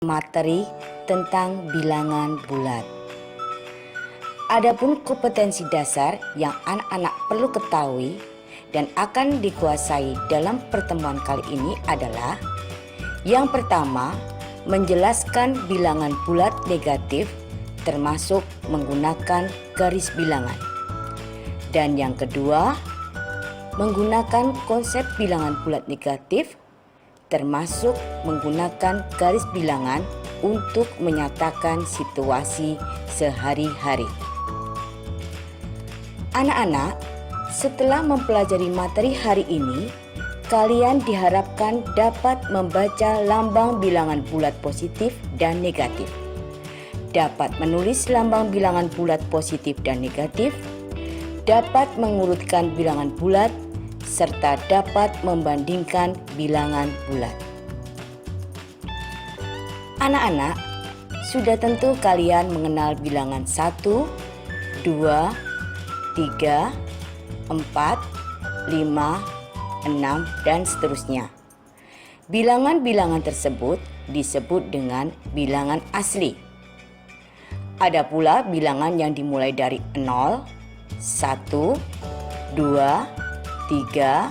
materi tentang bilangan bulat. Adapun kompetensi dasar yang anak-anak perlu ketahui dan akan dikuasai dalam pertemuan kali ini adalah: yang pertama, menjelaskan bilangan bulat negatif termasuk menggunakan garis bilangan. Dan yang kedua, menggunakan konsep bilangan bulat negatif termasuk menggunakan garis bilangan untuk menyatakan situasi sehari-hari. Anak-anak, setelah mempelajari materi hari ini, kalian diharapkan dapat membaca lambang bilangan bulat positif dan negatif, dapat menulis lambang bilangan bulat positif dan negatif, dapat mengurutkan bilangan bulat, serta dapat membandingkan bilangan bulat. Anak-anak, sudah tentu kalian mengenal bilangan 1, 2, 3, 4, 5, 6, dan seterusnya. Bilangan-bilangan tersebut disebut dengan bilangan asli. Ada pula bilangan yang dimulai dari 0, 1, 2, 3,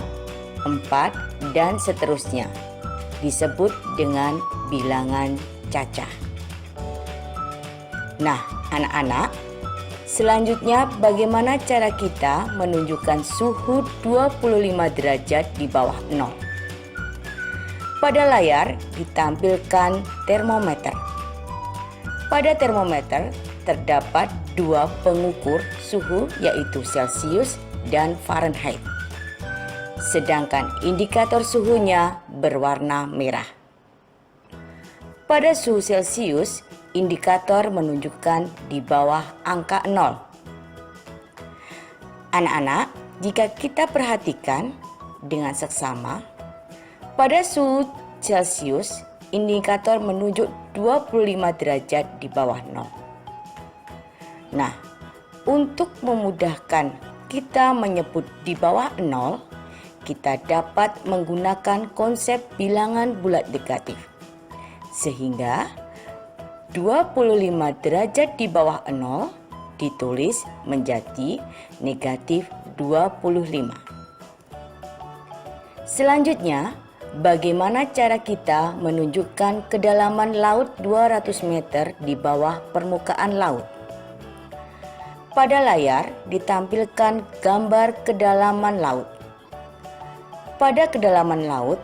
4, dan seterusnya, disebut dengan bilangan cacah. Nah, anak-anak, selanjutnya bagaimana cara kita menunjukkan suhu 25 derajat di bawah 0? Pada layar ditampilkan termometer. Pada termometer terdapat dua pengukur suhu, yaitu Celcius dan Fahrenheit. Sedangkan indikator suhunya berwarna merah. Pada suhu Celcius, indikator menunjukkan di bawah angka 0. Anak-anak, jika kita perhatikan dengan seksama, pada suhu Celcius, indikator menunjuk 25 derajat di bawah 0. Nah, untuk memudahkan kita menyebut di bawah 0, kita dapat menggunakan konsep bilangan bulat negatif. Sehingga 25 derajat di bawah 0 ditulis menjadi negatif 25. Selanjutnya, bagaimana cara kita menunjukkan kedalaman laut 200 meter di bawah permukaan laut? Pada layar ditampilkan gambar kedalaman laut. Pada kedalaman laut,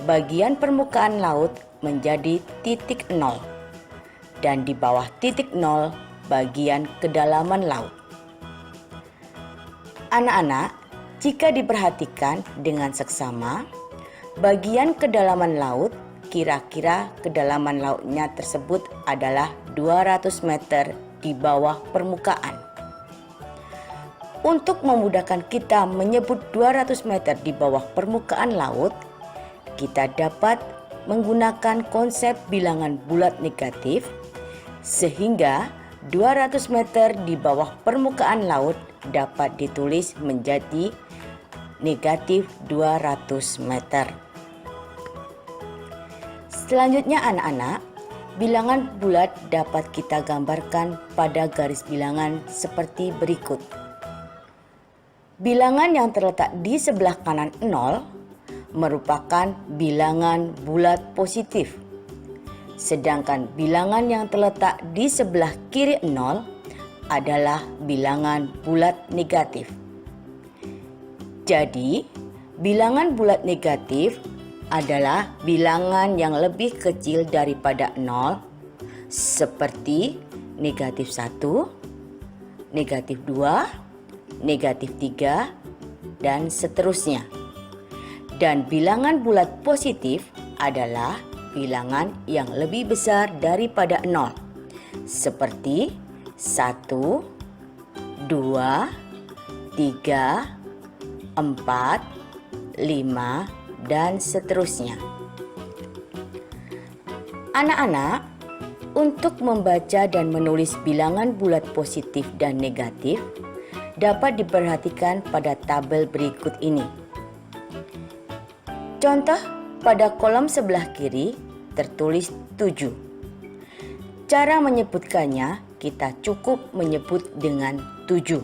bagian permukaan laut menjadi titik 0, dan di bawah titik 0 bagian kedalaman laut. Anak-anak, jika diperhatikan dengan seksama, bagian kedalaman laut, kira-kira kedalaman lautnya tersebut adalah 200 meter di bawah permukaan. Untuk memudahkan kita menyebut 200 meter di bawah permukaan laut, kita dapat menggunakan konsep bilangan bulat negatif, sehingga 200 meter di bawah permukaan laut dapat ditulis menjadi negatif 200 meter. Selanjutnya anak-anak, bilangan bulat dapat kita gambarkan pada garis bilangan seperti berikut. Bilangan yang terletak di sebelah kanan 0 merupakan bilangan bulat positif. Sedangkan bilangan yang terletak di sebelah kiri 0 adalah bilangan bulat negatif. Jadi, bilangan bulat negatif adalah bilangan yang lebih kecil daripada 0, seperti negatif 1, negatif 2, negatif 3, dan seterusnya. Dan bilangan bulat positif adalah bilangan yang lebih besar daripada 0, seperti 1, 2, 3, 4, 5, dan seterusnya. Anak-anak, untuk membaca dan menulis bilangan bulat positif dan negatif dapat diperhatikan pada tabel berikut ini. Contoh, pada kolom sebelah kiri tertulis 7. Cara menyebutkannya kita cukup menyebut dengan 7.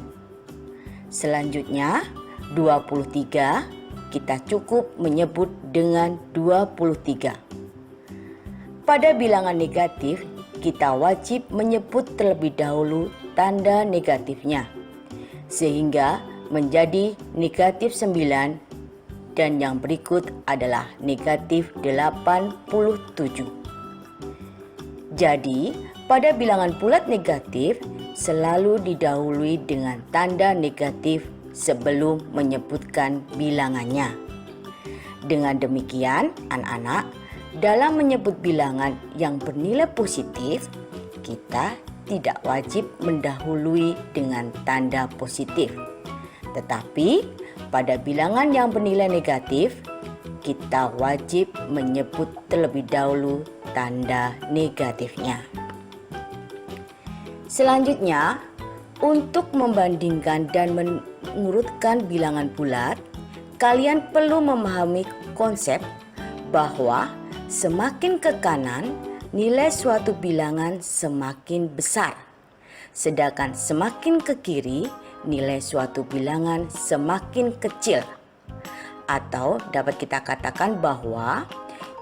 Selanjutnya 23 kita cukup menyebut dengan 23. Pada bilangan negatif kita wajib menyebut terlebih dahulu tanda negatifnya sehingga menjadi negatif 9 dan yang berikut adalah negatif 87. Jadi, pada bilangan bulat negatif selalu didahului dengan tanda negatif sebelum menyebutkan bilangannya. Dengan demikian, anak-anak, dalam menyebut bilangan yang bernilai positif, kita tidak wajib mendahului dengan tanda positif. Tetapi, pada bilangan yang bernilai negatif, kita wajib menyebut terlebih dahulu tanda negatifnya. Selanjutnya, untuk membandingkan dan mengurutkan bilangan bulat, kalian perlu memahami konsep bahwa semakin ke kanan, nilai suatu bilangan semakin besar. Sedangkan semakin ke kiri, nilai suatu bilangan semakin kecil. Atau dapat kita katakan bahwa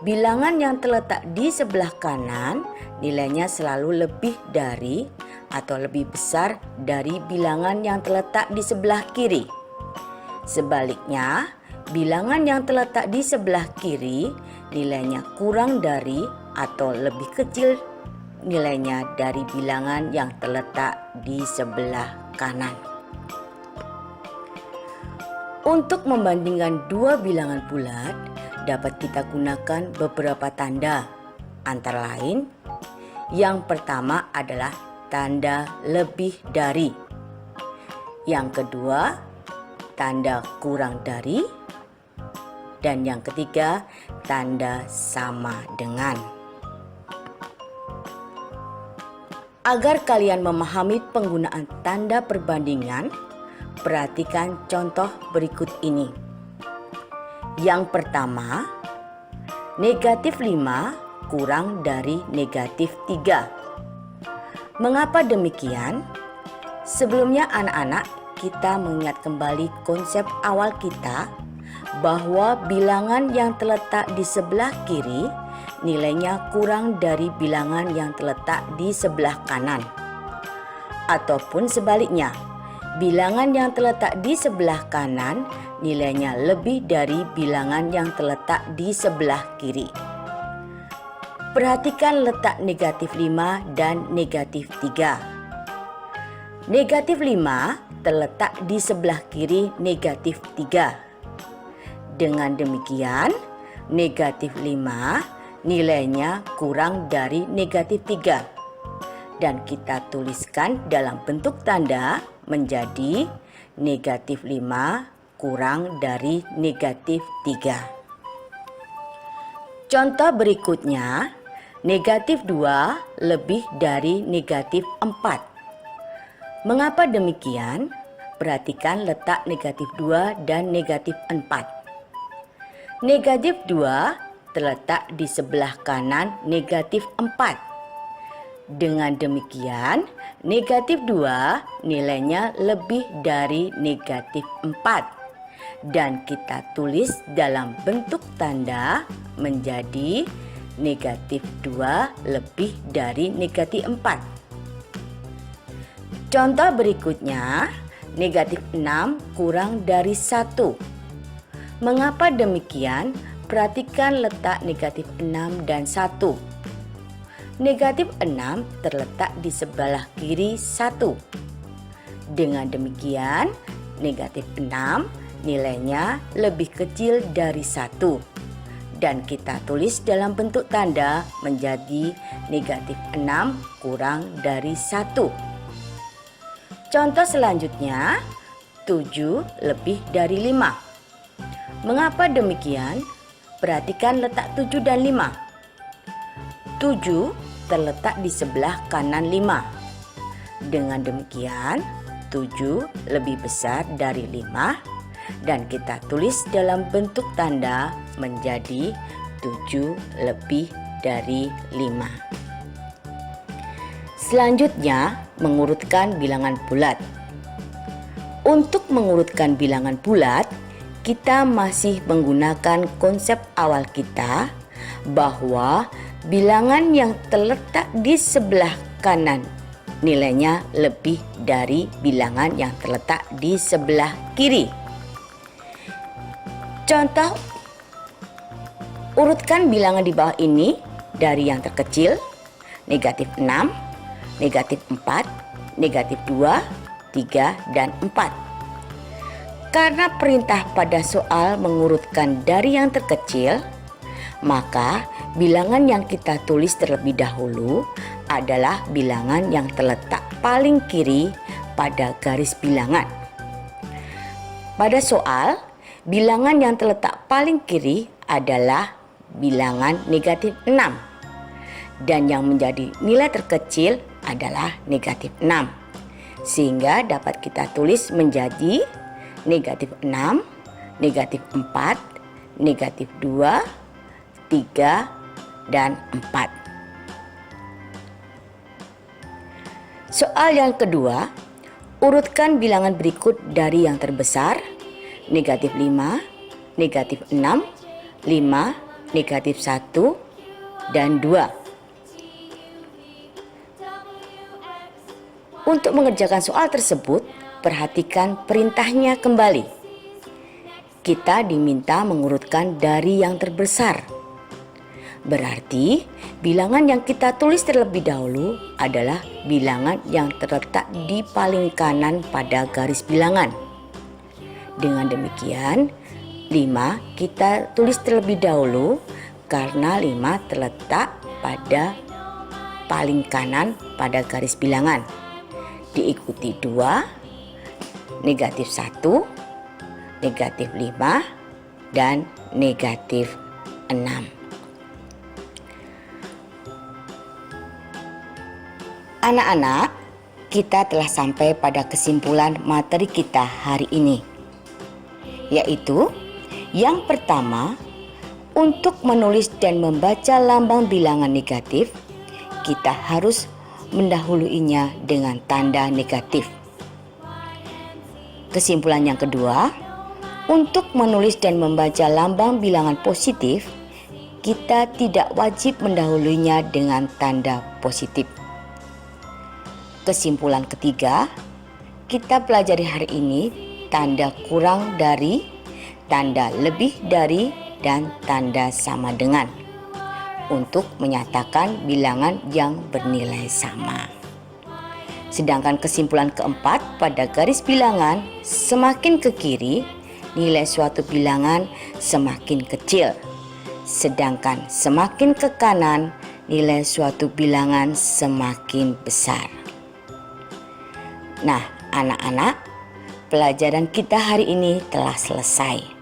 bilangan yang terletak di sebelah kanan nilainya selalu lebih dari atau lebih besar dari bilangan yang terletak di sebelah kiri. Sebaliknya, bilangan yang terletak di sebelah kiri nilainya kurang dari atau lebih kecil nilainya dari bilangan yang terletak di sebelah kanan. Untuk membandingkan dua bilangan bulat, dapat kita gunakan beberapa tanda. Antara lain, yang pertama adalah tanda lebih dari. Yang kedua, tanda kurang dari. Dan yang ketiga, tanda sama dengan. Agar kalian memahami penggunaan tanda perbandingan, perhatikan contoh berikut ini. Yang pertama, negatif 5 kurang dari negatif 3. Mengapa demikian? Sebelumnya anak-anak, kita mengingat kembali konsep awal kita bahwa bilangan yang terletak di sebelah kiri nilainya kurang dari bilangan yang terletak di sebelah kanan. Ataupun sebaliknya, bilangan yang terletak di sebelah kanan nilainya lebih dari bilangan yang terletak di sebelah kiri. Perhatikan letak negatif 5 dan negatif 3. Negatif 5 terletak di sebelah kiri negatif 3. Dengan demikian, negatif 5 nilainya kurang dari negatif 3. Dan kita tuliskan dalam bentuk tanda menjadi negatif 5 kurang dari negatif 3. Contoh berikutnya, negatif 2 lebih dari negatif 4. Mengapa demikian? Perhatikan letak negatif 2 dan negatif 4. Negatif 2 terletak di sebelah kanan negatif 4. Dengan demikian, negatif 2 nilainya lebih dari negatif 4. Dan kita tulis dalam bentuk tanda menjadi negatif 2 lebih dari negatif 4. Contoh berikutnya, negatif 6 kurang dari 1. Mengapa demikian? Perhatikan letak negatif 6 dan 1. Negatif 6 terletak di sebelah kiri 1. Dengan demikian, negatif 6 nilainya lebih kecil dari 1. Dan kita tulis dalam bentuk tanda menjadi negatif 6 kurang dari 1. Contoh selanjutnya, 7 lebih dari 5. Mengapa demikian? Perhatikan letak 7 dan 5. 7 terletak di sebelah kanan 5. Dengan demikian, 7 lebih besar dari 5 dan kita tulis dalam bentuk tanda menjadi 7 lebih dari 5. Selanjutnya, mengurutkan bilangan bulat. Untuk mengurutkan bilangan bulat, kita masih menggunakan konsep awal kita bahwa bilangan yang terletak di sebelah kanan nilainya lebih dari bilangan yang terletak di sebelah kiri. Contoh, urutkan bilangan di bawah ini dari yang terkecil, negatif 6, negatif 4, negatif 2, 3, dan 4. Karena perintah pada soal mengurutkan dari yang terkecil, maka bilangan yang kita tulis terlebih dahulu adalah bilangan yang terletak paling kiri pada garis bilangan. Pada soal, bilangan yang terletak paling kiri adalah bilangan negatif 6. Dan yang menjadi nilai terkecil adalah negatif 6. Sehingga dapat kita tulis menjadi negatif 6, negatif 4, negatif 2, 3, dan 4. Soal yang kedua, urutkan bilangan berikut dari yang terbesar, negatif 5, negatif 6, 5, negatif 1, dan 2. Untuk mengerjakan soal tersebut, perhatikan perintahnya kembali. Kita diminta mengurutkan dari yang terbesar. Berarti bilangan yang kita tulis terlebih dahulu adalah bilangan yang terletak di paling kanan pada garis bilangan. Dengan demikian, 5 kita tulis terlebih dahulu karena 5 terletak pada paling kanan pada garis bilangan. Diikuti 2, negatif 1, negatif 5, dan negatif 6. Anak-anak, kita telah sampai pada kesimpulan materi kita hari ini, yaitu yang pertama, untuk menulis dan membaca lambang bilangan negatif, kita harus mendahuluinya dengan tanda negatif. Kesimpulan yang kedua, untuk menulis dan membaca lambang bilangan positif, kita tidak wajib mendahulunya dengan tanda positif. Kesimpulan ketiga, kita pelajari hari ini tanda kurang dari, tanda lebih dari, dan tanda sama dengan untuk menyatakan bilangan yang bernilai sama. Sedangkan kesimpulan keempat, pada garis bilangan semakin ke kiri, nilai suatu bilangan semakin kecil. Sedangkan semakin ke kanan, nilai suatu bilangan semakin besar. Nah, anak-anak, pelajaran kita hari ini telah selesai.